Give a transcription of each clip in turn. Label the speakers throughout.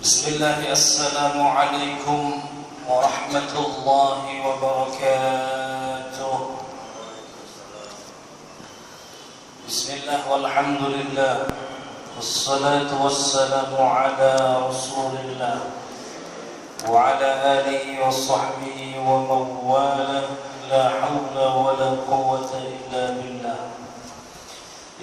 Speaker 1: Bismillah, assalamualaikum warahmatullahi wabarakatuh. Bismillah walhamdulillah, wassalatu wassalamu ala rasulillah wa ala alihi wa sahbihi wa mawala. La hawla wa la quwwata illa billah.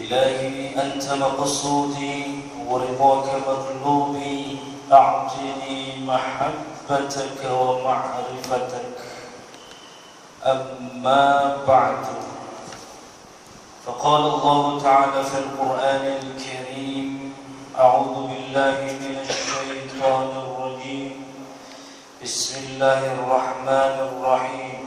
Speaker 1: Ilahi anta maqsudi wa ridhaka matlubi, a'tini mahabbataka wa ma'rifataka. Amma ba'du. Faqala Allah Ta'ala fil Qur'anil Karim, a'udzu billahi minasy syaithanir rajim. Bismillahirrahmanirrahim.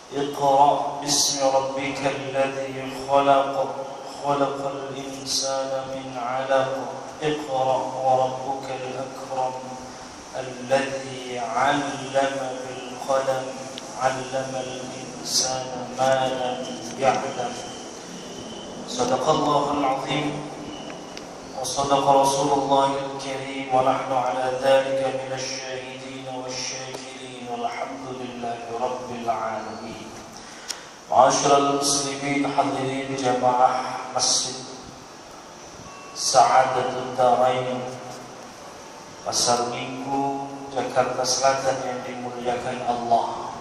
Speaker 1: Iqra bismi rabbikal ladzi khalaq, khalaqal insana min 'alaq. Iqra wa rabbukal akram, alladzi 'allama bil qalam, 'allamal insana ma lam ya'lam. Shadaqallahul 'azim wa shadaqa rasulullahil karim wa nahnu 'ala dzalika minasy syahidin wasyakirin walhamdulillahi rabbil 'alamin. Ma'asyiral muslimin hadirin jamaah Masjid Sa'adatul Darain Pasar Minggu, Jakarta Selatan yang dimuliakan Allah.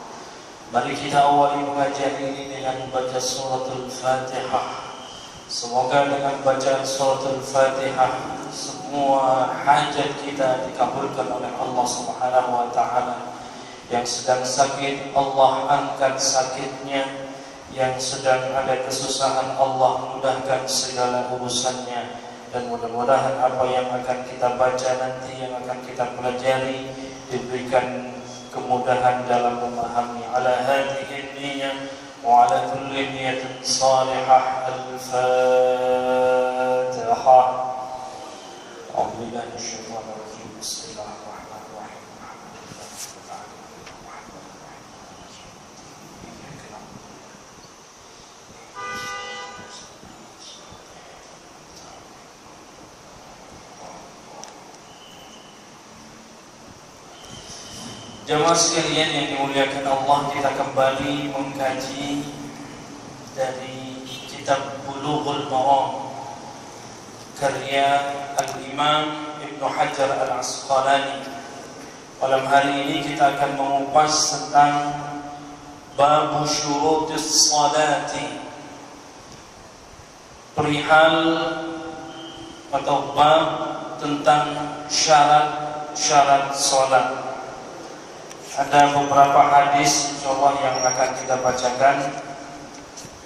Speaker 1: Mari kita awali pengajian ini dengan baca suratul Fatihah. Semoga dengan bacaan suratul Fatihah semua hajat kita dikabulkan oleh Allah Subhanahu wa taala. Yang sedang sakit Allah angkat sakitnya, yang sedang ada kesusahan Allah mudahkan segala urusannya. Dan mudah-mudahan apa yang akan kita baca nanti, yang akan kita pelajari, diberikan kemudahan dalam memahami. Ala hadhihi niyyah wa ala kulli niyatin salihah. Al-Fatihah. A'udzu billahi minasyaitonir rajim. Bismillahirrahmanirrahim. Jamaah sekalian yang dimuliakan Allah, kita kembali mengkaji dari kitab Bulughul Maram karya Al-Imam Ibnu Hajar Al-Asqalani. Malam hari ini kita akan mengupas tentang bab syurutis salati, perihal atau bab tentang syarat-syarat salat. Ada beberapa hadis insyaallah yang akan kita bacakan.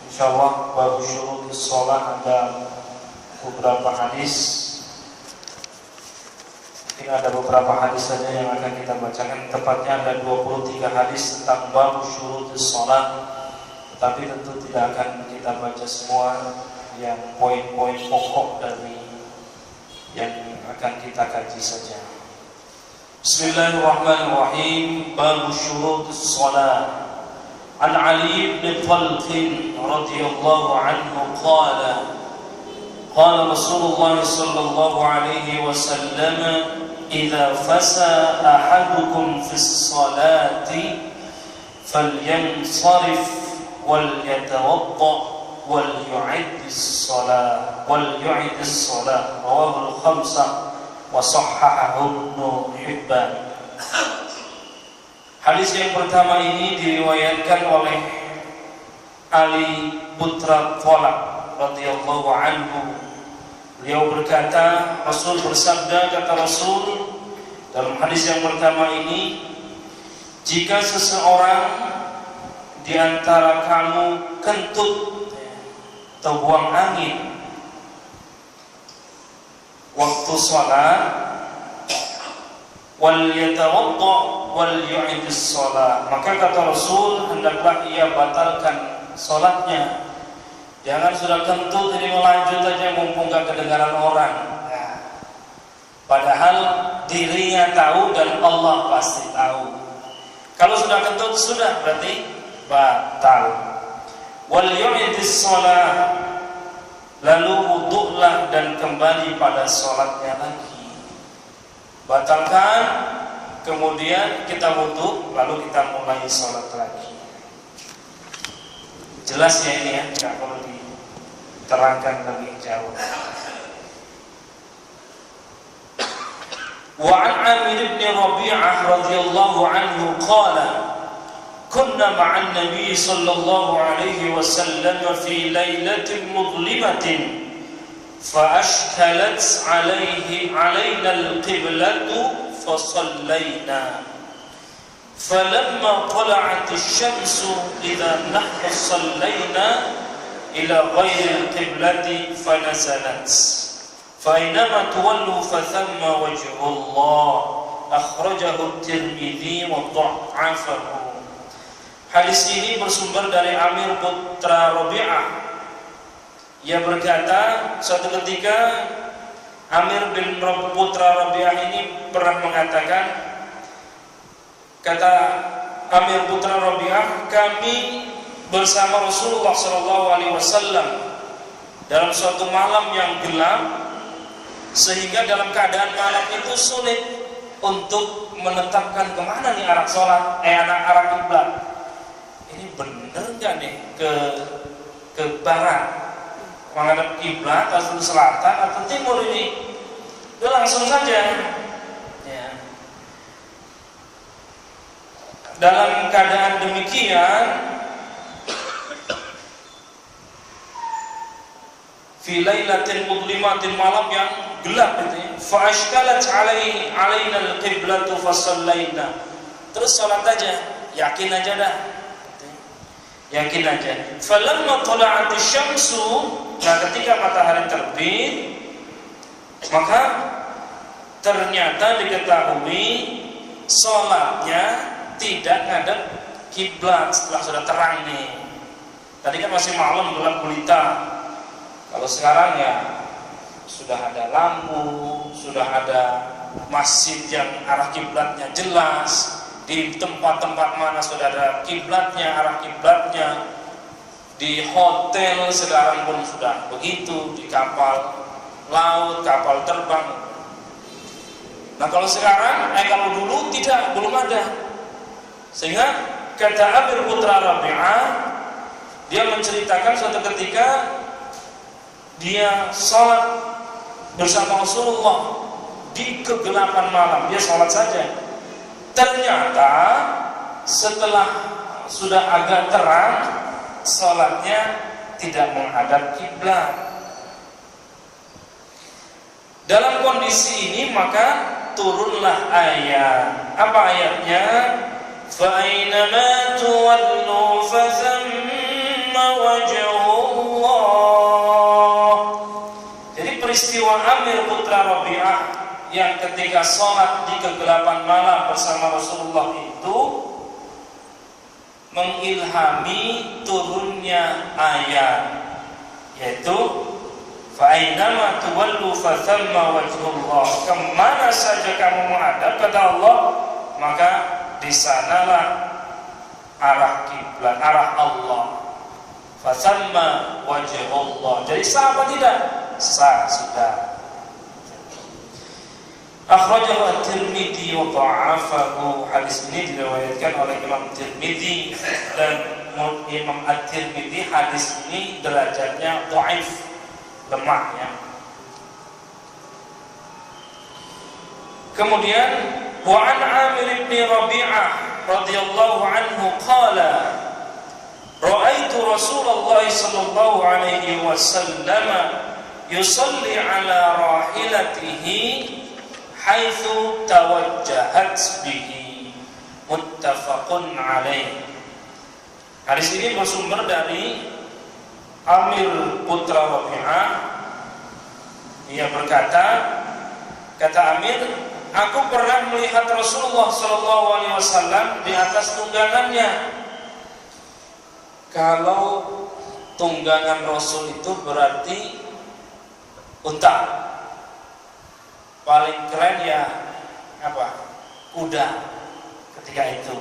Speaker 1: Insyaallah bab syurutis shalah ada beberapa hadis. Mungkin ada beberapa hadis saja yang akan kita bacakan. Tepatnya ada 23 hadis tentang bab syurutis shalah. Tetapi tentu tidak akan kita baca semua, yang poin-poin pokok dari yang akan kita kaji saja. Bismillahirrahmanirrahim. Bab syurutis shalah. An Ali bin Talq radhiyallahu anhu qala qala Rasulullah sallallahu alaihi wasallam, idza fasa ahadukum fis salati falyansarif wal yatawadda wal yu'idis salah rawahu al-khamsah wa sahhahahu Ibnu Hibban. Hadis yang pertama ini diriwayatkan oleh Ali putra Talq radhiyallahu anhu. Beliau berkata, Rasul bersabda, kata Rasul dalam hadis yang pertama ini, jika seseorang di antara kamu kentut atau buang angin waktu salat, wal yatawadda wal yu'idis salat, maka kata Rasul hendaklah ia batalkan salatnya. Jangan sudah kentut ini melanjut aja mumpung gak kedengaran orang. Padahal dirinya tahu dan Allah pasti tahu. Kalau sudah kentut sudah berarti batal. Wal yu'idis salat, lalu wudu wudhulah dan kembali pada sholatnya lagi. Batalkan, kemudian kita wudhu, lalu kita mulai sholat lagi. Jelas ya ini ya, tidak perlu diterangkan lebih jauh. Wa an Amir bin Rabi'ah radhiyallahu anhu qala kunna ma'an Nabi sallallahu alaihi wasallam fi lailatin mudlimatin fa ashkalat alaina al-qiblatu fa sallayna falamma tala'at asy-syamsu idza nahnu sallayna ila ghairi al-qiblati fa nazalat fa inama tuwallu fa thamma wajhu Allah akhrajahu at-Tirmidzi wa dha'afahu. Hadis ini bersumber dari Amir putra Rabi'ah. Ia berkata, suatu ketika Amir bin putra Rabi'ah ini pernah mengatakan, kata Amir putra Rabi'ah, kami bersama Rasulullah SAW dalam suatu malam yang gelap, sehingga dalam keadaan malam itu sulit untuk menetapkan kemana nih arah sholat, arah kiblat. Ini bener nggak nih ke barat menghadap kiblat atau selatan atau timur ini? Udah langsung saja ya. Dalam keadaan demikian, fi lailatin mudlimatin, malam yang gelap itu ya. Fa ashkalat alaina al-qiblatu fa sallaina. Terus salat aja, yakin aja dah. Yakin aja. Falamma tala'at asy-syamsu, nah ketika matahari terbit, maka ternyata diketahui salatnya tidak ngadep kiblat setelah sudah terang nih. Tadi kan masih malam gelap gulita. Kalau sekarang ya sudah ada lampu, sudah ada masjid yang arah kiblatnya jelas. Di tempat-tempat mana sudah ada kiblatnya, arah kiblatnya. Di hotel sekarang pun sudah begitu, di kapal laut, kapal terbang. Nah kalau sekarang, kalau dulu tidak, belum ada. Sehingga kata Amir putra Rabi'ah, dia menceritakan suatu ketika dia sholat bersama Rasulullah di kegelapan malam, dia sholat saja. Ternyata setelah sudah agak terang, sholatnya tidak menghadap kiblat. Dalam kondisi ini maka turunlah ayat. Apa ayatnya? Fa aynama tuwallu fa thamma wajhullah. Jadi peristiwa Amir putra Rabi'ah yang ketika sholat di kegelapan malam bersama Rasulullah itu mengilhami turunnya ayat, yaitu fa'ainama tuwallu fathamma wajhullah, kemana saja kamu menghadap kata Allah maka di sanalah arah kiblat, arah Allah. Fathamma wajhullah, jadi sah apa tidak? Sah sudah. Akhrajahu at-Tirmidzi wa dha'afahu. Hadis ini diriwayatkan oleh Imam Tirmidzi, dan Imam At-Tirmidzi hadis ini derajatnya dhaif, lemah ya. Kemudian wa an Amir bin Rabi'ah radhiyallahu anhu qala ra'aitu Rasulullah sallallahu alaihi wasallam yusalli ala rahilatihi haitsu tawajjahat bihi, muttafaqun alaih. Hadis ini bersumber dari Amir putra Rabi'ah. Ia berkata, kata Amir, aku pernah melihat Rasulullah SAW di atas tunggangannya. Kalau tunggangan Rasul itu berarti unta. Paling keren ya apa? Kuda ketika itu.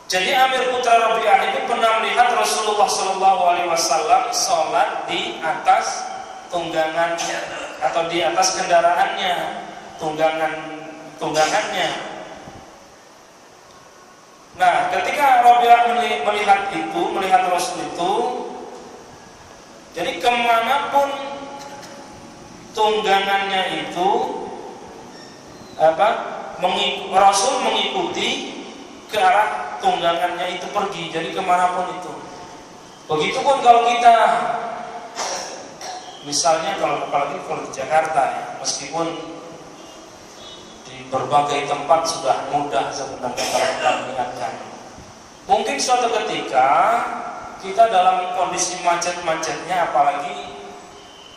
Speaker 1: Jadi Amir putra Rabi'ah ini pernah melihat Rasulullah SAW sholat di atas tunggangannya atau di atas kendaraannya, tunggangannya. Nah, ketika Rabi'ah melihat Rasul itu, jadi kemanapun tunggangannya itu, Rasul mengikuti ke arah tunggangannya itu pergi. Jadi kemanapun itu. Begitupun kalau kita, misalnya apalagi kalau di Jakarta ya, meskipun di berbagai tempat sudah mudah sebenarnya kalau kita melihatkan. Mungkin suatu ketika kita dalam kondisi macet-macetnya, apalagi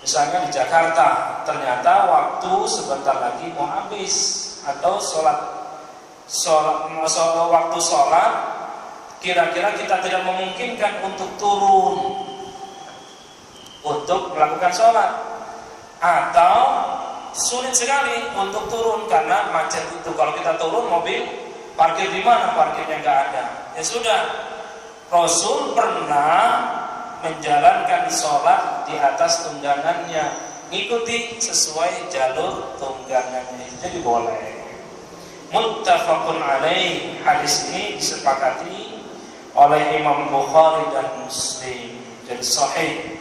Speaker 1: misalnya di Jakarta, ternyata waktu sebentar lagi mau habis, atau waktu sholat kira-kira kita tidak memungkinkan untuk turun untuk melakukan sholat, atau sulit sekali untuk turun karena macet itu. Kalau kita turun, mobil parkir di mana? Parkirnya nggak ada. Ya sudah, Rasul pernah menjalankan sholat di atas tunggangannya, ngikuti sesuai jalur tunggangannya, jadi boleh. Muttafaqun alaih. Hadis ini disepakati oleh Imam Bukhari dan Muslim, jadi sahih.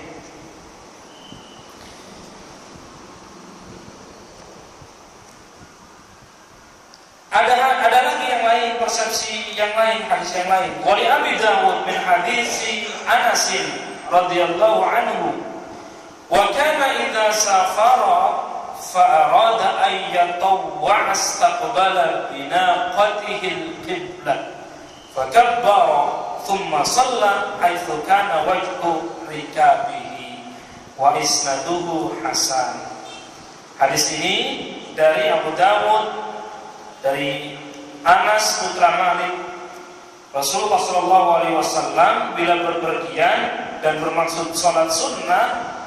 Speaker 1: Ada lagi yang lain, persepsi yang lain, hadis yang lain. Wa li Abi Dawud min hadisi Anas radhiyallahu anhu, wa kana idza safara فأراد أن يطوع استقبل بناقته القبلة فكبر ثم صلى حيث كان وجه ركابه وإسناده حسن. Hadis ini dari Abu Dawud, dari Anas putra Malik. Rasulullah SAW bila berpergian dan bermaksud sholat sunnah,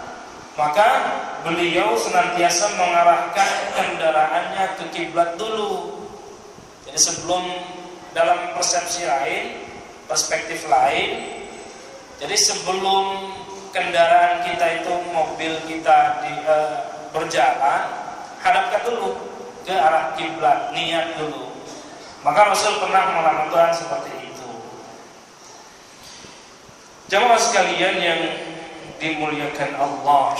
Speaker 1: maka beliau senantiasa mengarahkan kendaraannya ke kiblat dulu. Jadi sebelum, dalam persepsi lain, perspektif lain, jadi sebelum kendaraan kita itu, mobil kita berjalan, hadapkan dulu ke arah kiblat, niat dulu. Maka Rasul pernah melakukan seperti itu. Jamaah sekalian yang dimuliakan Allah.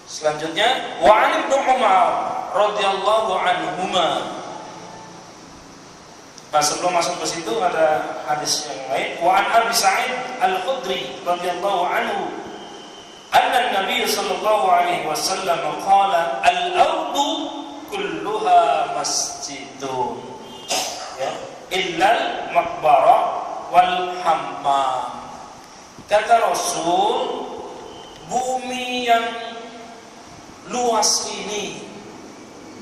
Speaker 1: Selanjutnya, wa 'an Ibnu Umar radhiyallahu anhuma. Nah, sebelum masuk ke situ ada hadis yang lain. Wa 'an Abi Sa'id Al-Khudri radhiyallahu anhu, anna Nabi sallallahu alaihi wasallam qala al-ardu kulluha masjidun, ya, illa al-maqbarah wal hammam. Kata Rasul, bumi yang luas ini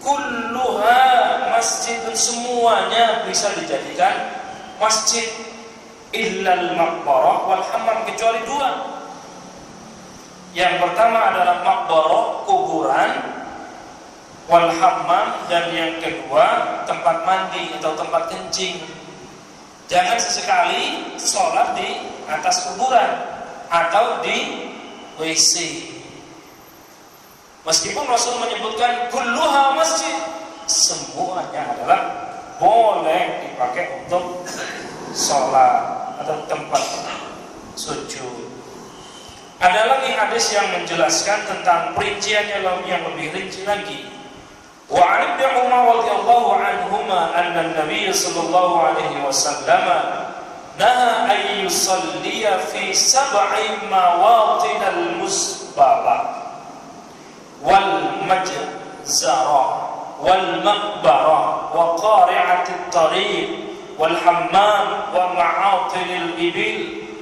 Speaker 1: kulluha masjidun, semuanya bisa dijadikan masjid, illal maqbarah wal hammam, kecuali dua. Yang pertama adalah maqbarah, kuburan, wal hammam, dan yang kedua tempat mandi atau tempat kencing. Jangan sesekali sholat di atas kuburan atau di WC. Meskipun Rasul menyebutkan kulluha masjid, semuanya adalah boleh dipakai untuk sholat atau tempat sujud. Ada lagi hadis yang menjelaskan tentang perinciannya yang lebih rinci lagi. Wa 'an Ibnu Umar radhiyallahu anhuma anna an-nabiy sallallahu alaihi wasallam naha ay yusalliya fi sab'i mawatin al-musbala wal majzara wal maqbara wa qari'atit tariq wal hammam wa ma'atil ibil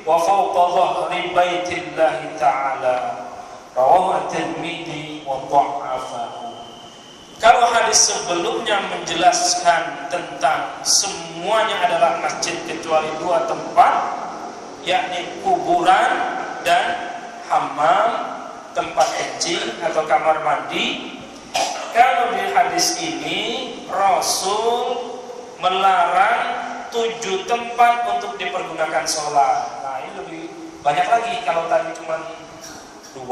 Speaker 1: wa fawqa dhahri baitillahi ta'ala. Rawahu at-Tirmidzi wa dha'afahu. Kalau hadis sebelumnya menjelaskan tentang semuanya adalah masjid kecuali dua tempat, yakni kuburan dan hammam, tempat kencing atau kamar mandi. Kalau di hadis ini Rasul melarang 7 tempat untuk dipergunakan sholat. Nah, ini lebih Banyak lagi, kalau tadi cuma 2,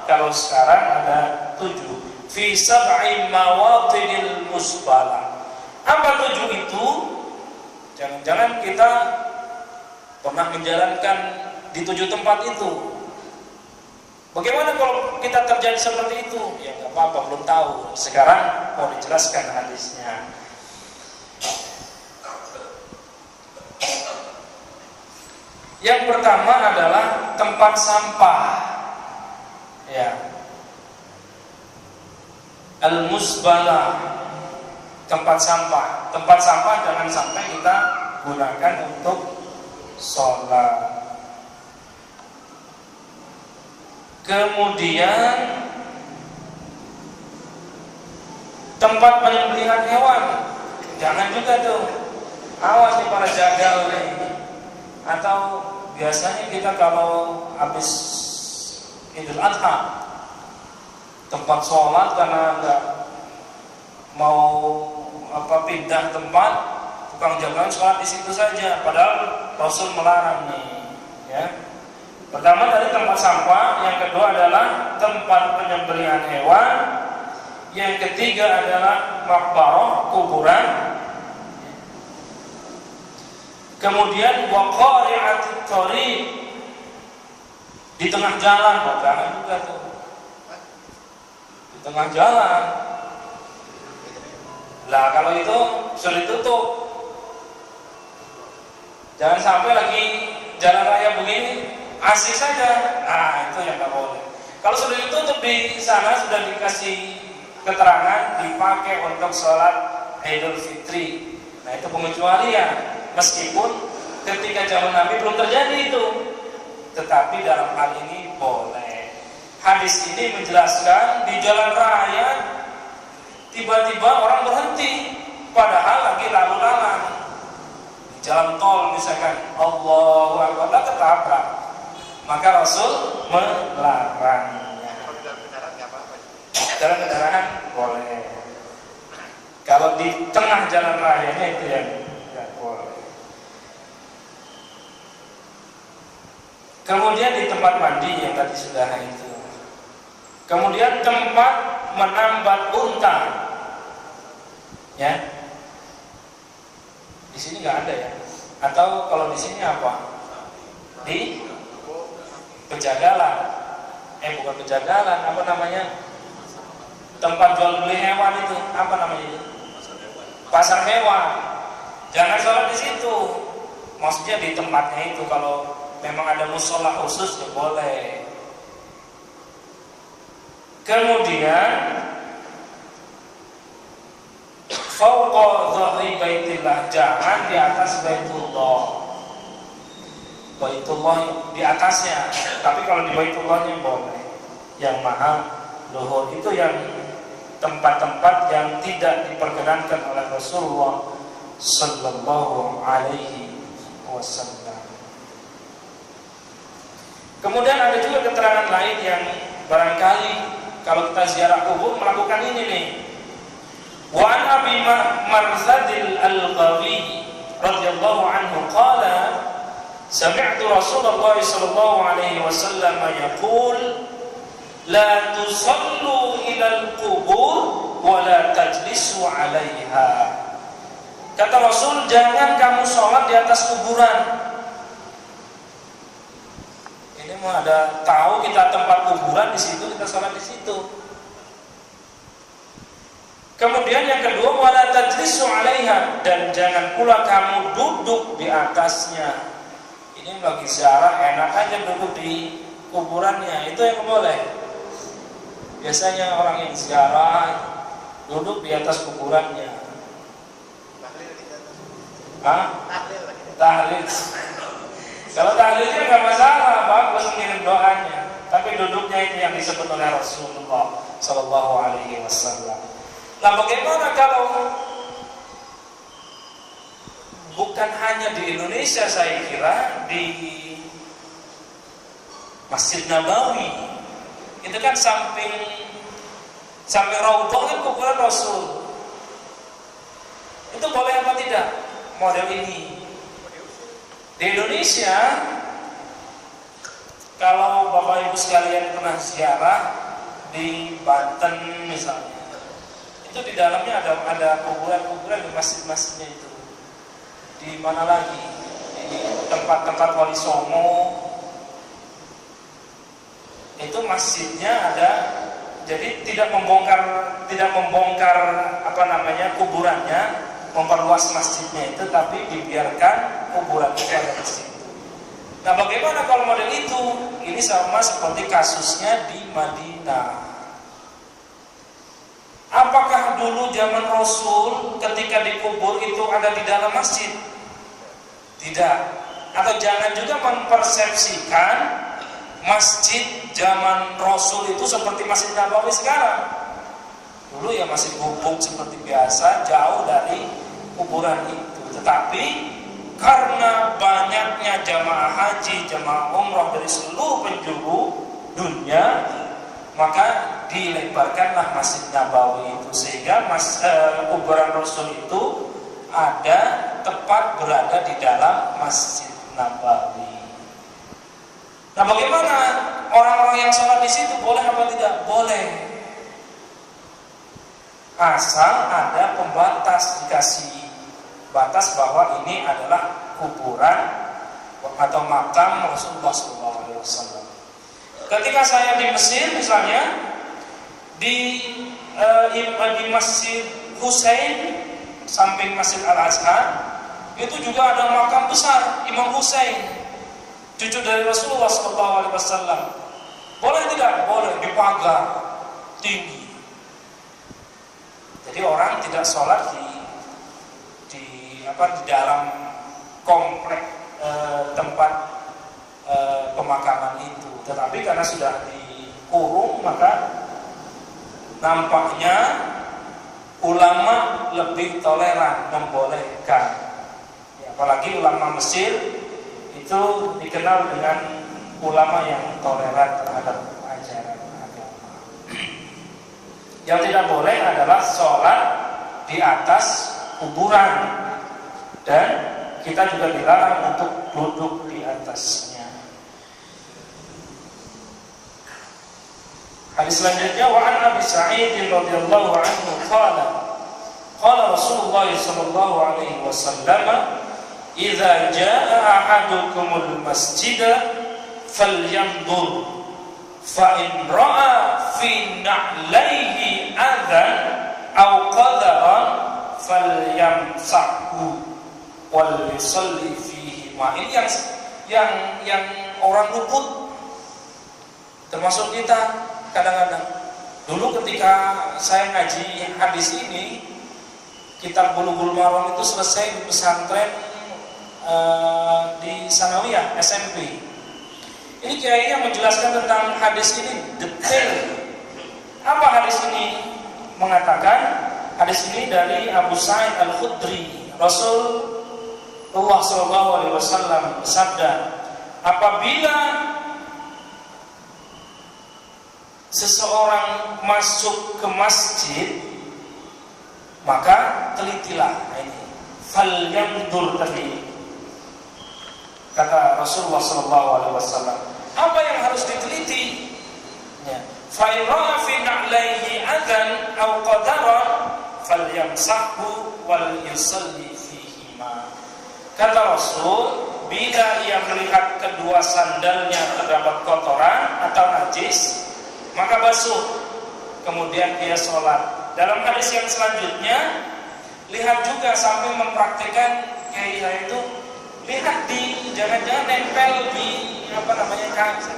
Speaker 1: kalau sekarang ada 7. Fi sab'i mawatinil musbala. Apa 7 itu? Jangan-jangan kita pernah menjalankan di 7 tempat itu. Bagaimana kalau kita terjadi seperti itu? Ya nggak apa-apa, belum tahu. Sekarang mau dijelaskan hadisnya. Yang pertama adalah tempat sampah. Ya. Al-musbala, tempat sampah. Tempat sampah jangan sampai kita gunakan untuk sholat. Kemudian tempat penyembelihan hewan, jangan juga tuh. Awas nih para jagal nih. Atau biasanya kita kalau habis Idul Adha, tempat sholat karena nggak mau pindah tempat, tukang jagal sholat di situ saja. Padahal Rasul melarang nih, ya. Pertama dari tempat sampah, yang kedua adalah tempat penyembelihan hewan, yang ketiga adalah maqbarah, kuburan. Kemudian waqari'atut thariq, di tengah jalan, jangan juga tuh. Di tengah jalan. Lah kalau itu sudah ditutup. Jangan sampai lagi jalan raya begini asik saja. Nah, itu yang nggak boleh. Kalau sudah ditutup di sana, sudah dikasih keterangan dipakai untuk sholat Idul Fitri. Nah, itu pengecualian. Meskipun ketika zaman Nabi belum terjadi itu, tetapi dalam hal ini boleh. Hadis ini menjelaskan di jalan raya tiba-tiba orang berhenti, padahal lagi lalu lalang. Jalan tol misalkan, Allahu Akbar, ketabrak. Maka Rasul melarangnya. Dalam kendaraan boleh. Kalau di tengah jalan rayanya itu yang tidak boleh. Kemudian di tempat mandi yang tadi sudah itu. Kemudian tempat menambat unta. Ya. Di sini nggak ada ya. Atau kalau di sini apa? Di pejagalan. Bukan pejagalan, apa namanya? Tempat jual beli hewan itu, apa namanya itu? Pasar hewan. Jangan sholat di situ. Maksudnya di tempatnya itu. Kalau memang ada musola khusus ya boleh. Kemudian fawqa dhahri baitillah, jangan di atas Baitullah. Baitullah di atasnya, tapi kalau di Baitullahnya boleh. Yang maha luhur itu yang tempat-tempat yang tidak diperkenankan oleh Rasulullah sallallahu alaihi wasallam. Kemudian ada juga keterangan lain yang barangkali kalau kita ziarah kubur melakukan ini nih. Wa an Abi Marzadil Al-Ghawi radhiyallahu anhu qala sami'tu Rasulullah sallallahu alaihi wasallam yaqul la tusallu ila al-qubur wa la tajlisu 'alaiha. Kata Rasul, jangan kamu sholat di atas kuburan. Ini mah ada tahu kita tempat kuburan di situ, kita sholat di situ. Kemudian yang kedua, wala tajlisu 'alaiha, dan jangan pula kamu duduk di atasnya. Ini bagi ziarah enak aja duduk di kuburannya, itu yang boleh. Biasanya orang yang ziarah duduk di atas kuburannya. Tahlil. Kalau tahlilnya nggak masalah, bagus mengirim doanya. Tapi duduknya itu yang disebut oleh Rasulullah Sallallahu Alaihi Wasallam. Nah, bagaimana kalau bukan hanya di Indonesia, saya kira di Masjid Nabawi itu kan samping Raudhah kan kuburan Rasul. Itu boleh apa tidak model ini? Di Indonesia Kalau Bapak Ibu sekalian pernah ziarah di Banten misalnya, itu di dalamnya ada kuburan-kuburan di masjid-masjidnya itu. Di mana lagi? Di tempat-tempat Wali Songo, itu masjidnya ada. Jadi tidak membongkar kuburannya, memperluas masjidnya itu, tapi dibiarkan kuburan itu ada di situ. Nah, bagaimana kalau model itu? Ini sama seperti kasusnya di Madinah. Apakah dulu zaman Rasul ketika dikubur itu ada di dalam masjid? Tidak. Atau jangan juga mempersepsikan masjid zaman Rasul itu seperti Masjid Nabawi sekarang. Dulu ya masih gubuk seperti biasa, jauh dari kuburan itu. Tetapi karena banyaknya jamaah haji, jamaah umrah dari seluruh penjuru dunia, maka dilebarkanlah Masjid Nabawi itu, sehingga kuburan Rasul itu ada tepat berada di dalam Masjid Nabawi. Nah, bagaimana orang-orang yang sholat di situ boleh apa tidak? Boleh, asal ada pembatas, dikasih batas bahwa ini adalah kuburan atau makam Rasulullah SAW. Ketika saya di Mesir misalnya, di Masjid Husain samping Masjid Al-Azhar, itu juga ada makam besar Imam Husain, cucu dari Rasulullah SAW. Boleh tidak? Boleh, dipagar tinggi. Jadi orang tidak sholat di dalam komplek tempat pemakaman itu, tetapi karena sudah dikurung, maka nampaknya ulama lebih toleran, membolehkan. Ya, apalagi ulama Mesir itu dikenal dengan ulama yang toleran terhadap ajaran agama. Yang tidak boleh adalah sholat di atas kuburan, dan kita juga dilarang untuk duduk di atasnya. Hadis selanjutnya, wa an Abi Sa'id radhiyallahu anhu qala Rasulullah sallallahu alaihi wasallam, idza jaa ahadukumul masjida falyanzur fa in ra'a fi na'laihi adhan aw qadaran falyamsahu wal yusalli fihi. Ini yang orang luput, termasuk kita kadang-kadang. Dulu ketika saya ngaji hadis ini, kitab Bulughul Maram itu selesai di pesantren di Sanawiyah SMP. Ini kiainya menjelaskan tentang hadis ini detail. Apa hadis ini mengatakan? Hadis ini dari Abu Sa'id Al-Khudri. Rasulullah SAW bersabda, apabila seseorang masuk ke masjid, maka telitilah. Ini falyanzur tadi kata Rasulullah SAW. Apa yang harus diteliti? Fa in ra'a fi na'laihi adzan aw qadaran falyamsahu wal yusalli fihima. Kata Rasul, bila ia melihat kedua sandalnya terdapat kotoran atau najis, maka basuh, kemudian dia sholat. Dalam hadis yang selanjutnya, lihat juga sambil mempraktikkan kayak itu, lihat di jangan-jangan nempel di kaki,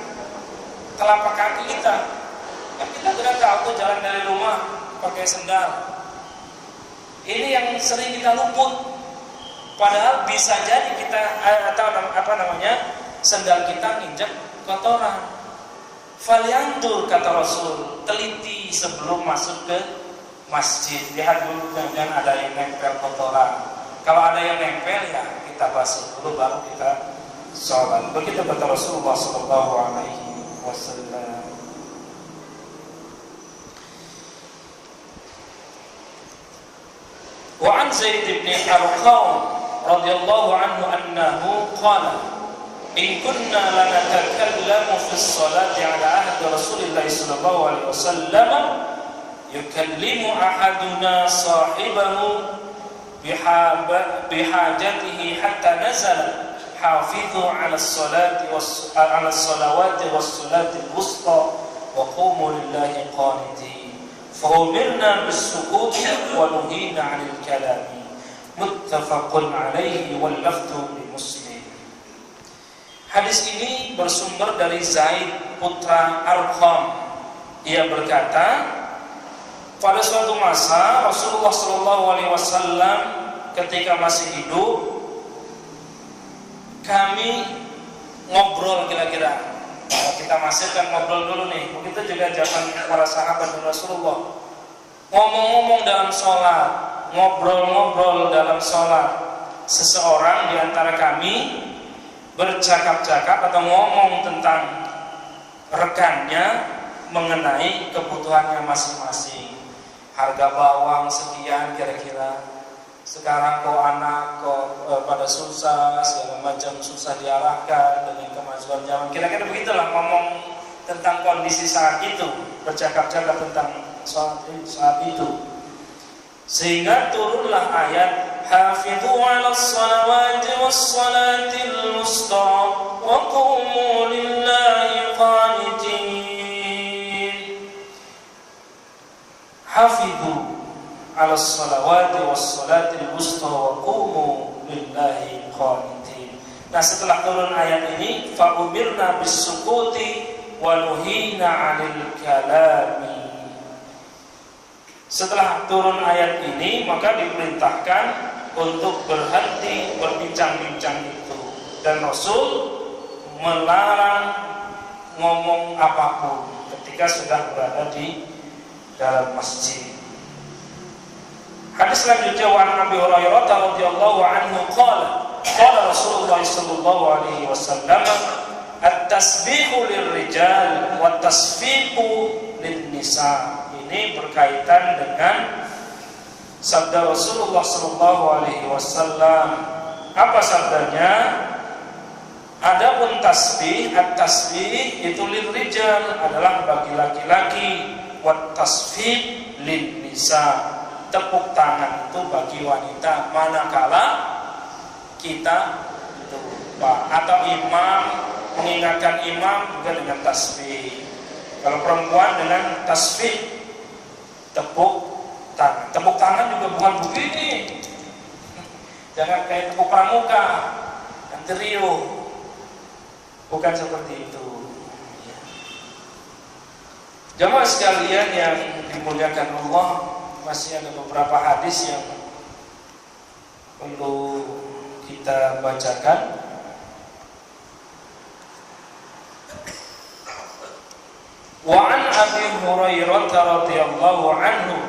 Speaker 1: telapak kaki kita. Kan kita tidak tahu tuh jalan dari rumah pakai sendal. Ini yang sering kita luput. Padahal bisa jadi kita sendal kita nginjak kotoran. Falyanzur kata Rasul, teliti sebelum masuk ke masjid. Lihat dulu jangan ada yang nempel kotoran. Kalau ada yang nempel ya kita basuh dulu baru kita sholat. Begitu kata Rasulullah SAW. Wa an Zaid bin Arqam radhiyallahu anhu annahu qala in kunna lanatakallamu fi sholati ala ahdi Rasulillah sallallahu alaihi wasallam yukallimu ahaduna sahibahu bihajatihi hatta nazala hafidhu ala salawati was salati al-wusta wa qumu lillahi qanitin fa'umirna bis-sukuti wa nuhina 'anil kalami muttafaqun 'alaihi wal lafdhu li Muslim. Hadis ini bersumber dari Zaid putra Arqam. Ia berkata, pada suatu masa Rasulullah SAW ketika masih hidup, kami ngobrol kira-kira. Nah, kita masih kan ngobrol dulu nih. Begitu juga zaman para sahabat dan Rasulullah. Ngomong-ngomong dalam sholat, ngobrol-ngobrol dalam sholat. Seseorang di antara kami bercakap-cakap atau ngomong tentang rekannya mengenai kebutuhannya masing-masing. Harga bawang sekian kira-kira. Sekarang kok anak pada susah, segala macam susah diarahkan dengan kemajuan zaman. Kira-kira begitulah ngomong tentang kondisi saat itu, bercakap-cakap tentang saat itu. Sehingga turunlah ayat hafidhu 'alas salawati was salatil wusta wa qumu lillahi qanitin. Hafidhu 'alas salawati was salatil wusta wa qumu lillahi qanitin. Nah, setelah turun ayat ini fa umirna bis-sukuti wa nuhina 'anil kalami. Setelah turun ayat ini maka diperintahkan untuk berhenti berbincang-bincang itu, dan Rasul melarang ngomong apapun ketika sudah berada di dalam masjid. Hadis selanjutnya wa Abi Hurairah radhiyallahu anhu qala Rasulullah sallallahu alaihi wasallam at-tasbihu lirrijal wa tasfiqu lin-nisa. Ini berkaitan dengan sabda Rasulullah sallallahu alaihi wasallam. Apa sabdanya? Adapun tasbih, at-tasbih itu lirrijal adalah bagi laki-laki, wat tasfih lin nisa, tepuk tangan itu bagi wanita manakala kita lupa atau imam mengingatkan imam juga dengan tasbih. Kalau perempuan dengan tasbih tepuk tangan. Tepuk tangan juga bukan begini, jangan kayak tepuk pramuka yang teriuk, bukan seperti itu. Jamaah sekalian yang dimuliakan Allah, masih ada beberapa hadis yang perlu kita bacakan. Wa an Abi Hurairah radhiyallahu anhu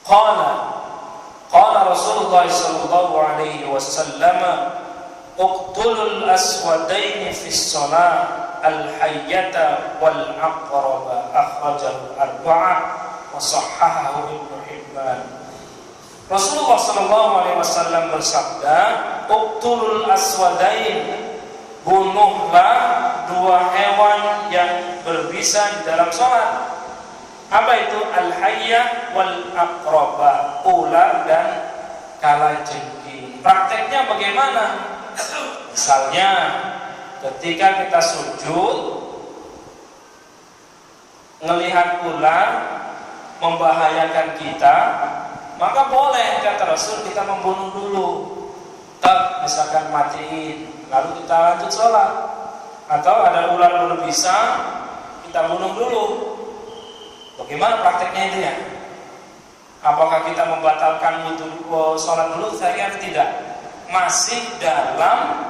Speaker 1: qala Rasulullah sallallahu alaihi wasallam uqtulul aswadaini fis shalah al-hayyata wal aqraba akhrajahu arba'ah wa sahhahahu Ibnu Hibban. Rasulullah sallallahu alaihi wasallam bersabda, uqtulul aswadain, bunuhlah dua hewan yang berbisa di dalam sholat. Apa itu? Al-hayyah wal aqraba, ular dan kalajengking. Prakteknya bagaimana? Misalnya ketika kita sujud melihat ular membahayakan kita, maka boleh kata Rasul kita membunuh dulu. Misalkan matiin, lalu kita lanjut sholat. Atau ada ular berbisa, kita bunuh dulu. Bagaimana prakteknya itu ya? Apakah kita membatalkan sholat dulu? Saya kira tidak. Masih dalam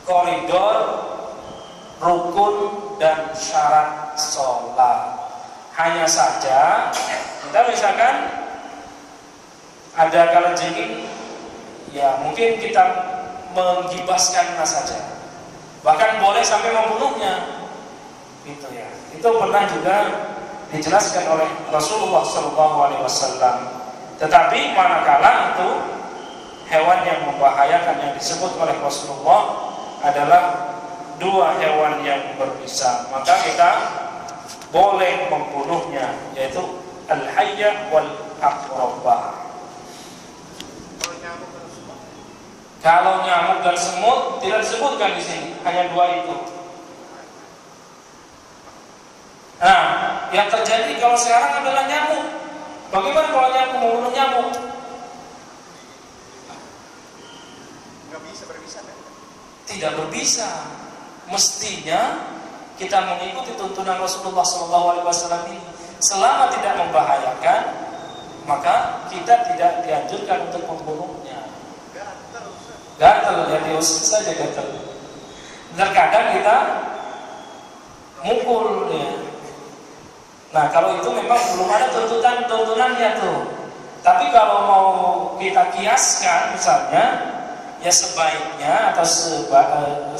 Speaker 1: koridor rukun dan syarat sholat. Hanya saja kita misalkan ada kalajengking, ya mungkin kita menggibaskannya saja, bahkan boleh sampai membunuhnya, gitu ya. Itu pernah juga dijelaskan oleh Rasulullah SAW. Tetapi manakala itu hewan yang membahayakan yang disebut oleh Rasulullah adalah dua hewan yang berbisa, maka kita boleh membunuhnya, yaitu al-hayya wal aqrabah. Kalau nyamuk dan semut tidak disebutkan di sini, hanya dua itu. Nah, yang terjadi kalau sekarang adalah nyamuk. Bagaimana kalau nyamuk membunuh nyamuk? Nggak bisa berbisa, kan? Tidak berbisa. Mestinya kita mengikuti tuntunan Rasulullah SAW ini. Selama tidak membahayakan, maka kita tidak dianjurkan untuk membunuhnya. Gatal, ya diusir saja gatal. Terkadang kita mukul, ya. Nah, kalau itu memang belum ada tuntunannya tuh. Tapi kalau mau kita kiaskan, misalnya, ya sebaiknya atau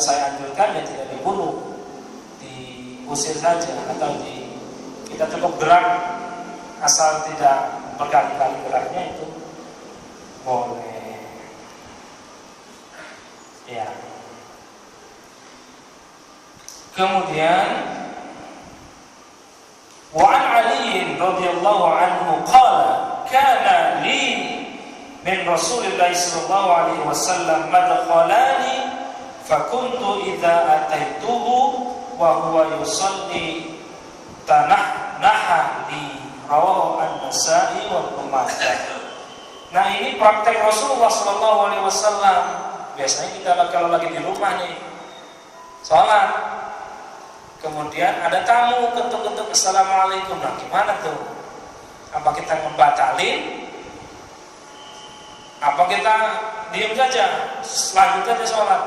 Speaker 1: saya anjurkan ya tidak dibunuh, diusir saja, atau kita cukup gerak, asal tidak berkali-kali geraknya itu boleh. Ya. Kemudian wa an Ali radhiyallahu anhu qala kana li min Rasulillah sallallahu alaihi wasallam madkhalani fakuntu idza ataituhu wa huwa yusalli tanahnaha li rawahu an-Nasa'i wa Ibnu Majah. Nah, ini praktek Rasulullah sallallahu alaihi wasallam. Biasanya kita kalau lagi di rumah nih sholat, kemudian ada tamu ketuk-ketuk assalamualaikum. Nah, gimana tuh? Apa kita membatalin? Apa kita diam saja, lanjut aja sholat?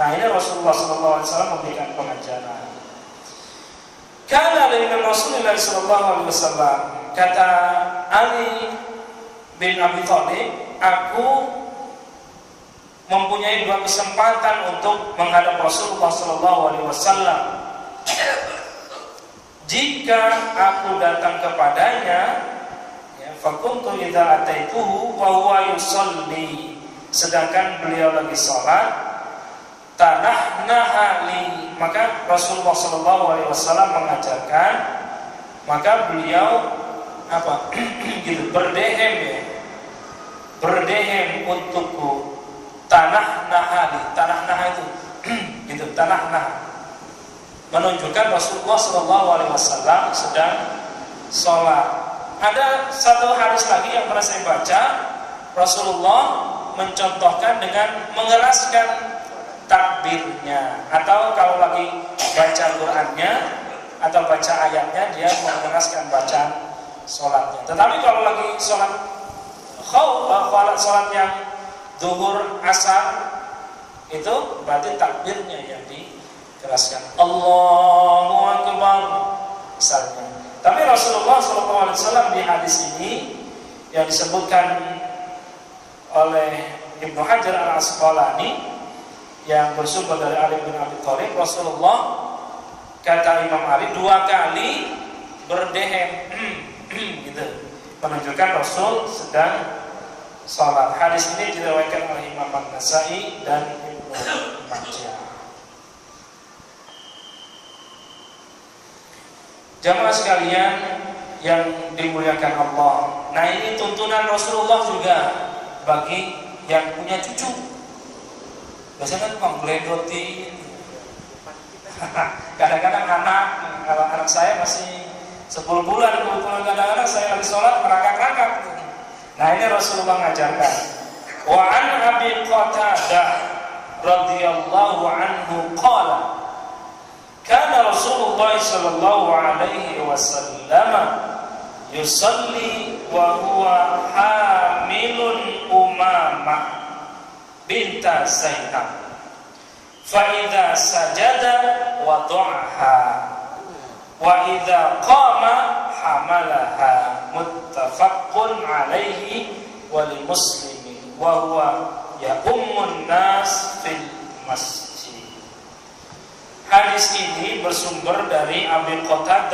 Speaker 1: Nah, ini Rasulullah SAW memberikan pengajaran. Kana li Rasulullah SAW, kata Ali bin Abi Thalib, aku mempunyai dua kesempatan untuk menghadap Rasulullah SAW. Jika aku datang kepadanya, ya, fakuntu idza ataituhu wa huwa yusalli, sedangkan beliau lagi sholat, tanahnaha li, maka Rasulullah SAW mengajarkan, maka beliau apa? Gitu, berdehem, ya, berdehem untukku. Tanah nah itu gitu, tanah nah menunjukkan Rasulullah SAW sedang sholat. Ada satu hadis lagi yang pernah saya baca, Rasulullah mencontohkan dengan mengeraskan takbirnya, atau kalau lagi baca Qur'annya atau baca ayatnya dia mengeraskan bacaan sholatnya. Tetapi kalau lagi sholat sholat yang zuhur, asar, itu berarti takbirnya yang dikeraskan. Allahu Akbar misalnya. Tapi Rasulullah SAW di hadis ini yang disebutkan oleh Ibnu Hajar Al-Asqalani yang bersumber dari Ali bin Abi Thalib, Rasulullah, kata Imam Ali, dua kali berdehem gitu, menunjukkan Rasul sedang sholat. Hadis ini diriwayatkan oleh Imam An-Nasa'i dan Ibnu Majah. Jamaah sekalian yang dimuliakan Allah, nah ini tuntunan Rasulullah juga bagi yang punya cucu. Biasanya kan menggelendotin. Kadang-kadang kalau anak saya masih 10 bulan, kadang-kadang saya lagi sholat merangkak-rangkak. Nah, ini Rasulullah mengajarkan. Wa an Abi Qatadah radhiyallahu anhu qala, kana Rasulullah sallallahu alaihi wasallam yusalli wa huwa hamilun Umamah binta Zainab, fa idza sajada wada'aha wa idza qama hamalaha, muttafaqun alaihi wa li muslimin wa huwa ya ummun nas fil masjid. Hadis ini bersumber dari Abi Qatadah